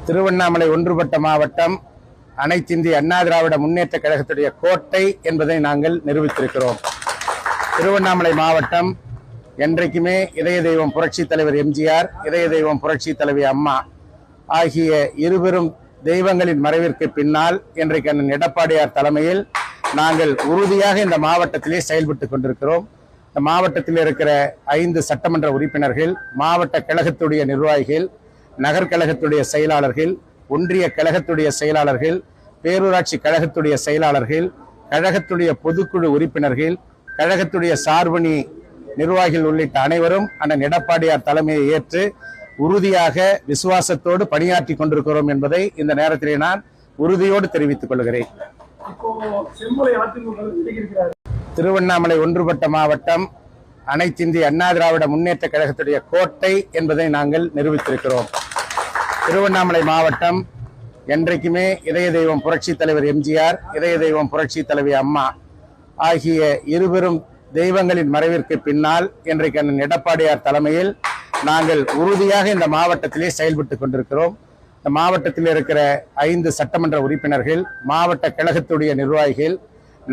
திருவண்ணாமலை ஒன்றுபட்ட மாவட்டம் அனைத்திந்திய அண்ணா திராவிட முன்னேற்ற கழகத்துடைய கோட்டை என்பதை நாங்கள் நிரூபித்திருக்கிறோம். திருவண்ணாமலை மாவட்டம் என்றைக்குமே இதய தெய்வம் புரட்சி தலைவர் எம்ஜிஆர், இதய தெய்வம் புரட்சி தலைவி அம்மா ஆகிய இருவரும் தெய்வங்களின் மறைவிற்கு பின்னால் இன்றைக்கு அண்ணன் எடப்பாடியார் தலைமையில் நாங்கள் உறுதியாக இந்த மாவட்டத்திலே செயல்பட்டு கொண்டிருக்கிறோம். இந்த மாவட்டத்தில் இருக்கிற 5 சட்டமன்ற உறுப்பினர்கள், மாவட்ட கழகத்துடைய நிர்வாகிகள், நகர்கழகத்துடைய செயலாளர்கள், ஒன்றிய கழகத்துடைய செயலாளர்கள், பேரூராட்சி கழகத்துடைய செயலாளர்கள், கழகத்துடைய பொதுக்குழு உறுப்பினர்கள், கழகத்துடைய சார்பணி நிர்வாகிகள் உள்ளிட்ட அனைவரும் அண்ணன் எடப்பாடியார் தலைமையை ஏற்று உறுதியாக விசுவாசத்தோடு பணியாற்றி கொண்டிருக்கிறோம் என்பதை இந்த நேரத்திலே நான் உறுதியோடு தெரிவித்துக் கொள்கிறேன். திருவண்ணாமலை ஒன்றுபட்ட மாவட்டம் அனைத்திந்திய அண்ணா திராவிட முன்னேற்ற கழகத்துடைய கோட்டை என்பதை நாங்கள் நிரூபித்திருக்கிறோம். திருவண்ணாமலை மாவட்டம் என்றைக்குமே இதய தெய்வம் புரட்சி தலைவர் எம்ஜிஆர், இதய தெய்வம் புரட்சி தலைவி அம்மா ஆகிய இருவரும் தெய்வங்களின் மறைவிற்கு பின்னால் இன்றைக்கு அண்ணன் எடப்பாடியார் தலைமையில் நாங்கள் உறுதியாக இந்த மாவட்டத்திலே செயல்பட்டு கொண்டிருக்கிறோம். இந்த மாவட்டத்தில் இருக்கிற 5 சட்டமன்ற உறுப்பினர்கள், மாவட்ட கழகத்துடைய நிர்வாகிகள்,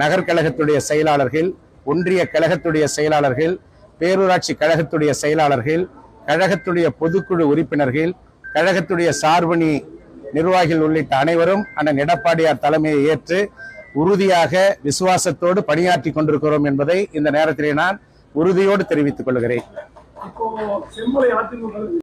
நகர்கழகத்துடைய செயலாளர்கள், ஒன்றிய கழகத்துடைய செயலாளர்கள், பேரூராட்சி கழகத்துடைய செயலாளர்கள், கழகத்துடைய பொதுக்குழு உறுப்பினர்கள், கழகத்துடைய சார்பணி நிர்வாகிகள் உள்ளிட்ட அனைவரும் அண்ணன் எடப்பாடியார் தலைமையை ஏற்று உறுதியாக விசுவாசத்தோடு பணியாற்றி கொண்டிருக்கிறோம் என்பதை இந்த நேரத்திலே நான் உறுதியோடு தெரிவித்துக் கொள்கிறேன்.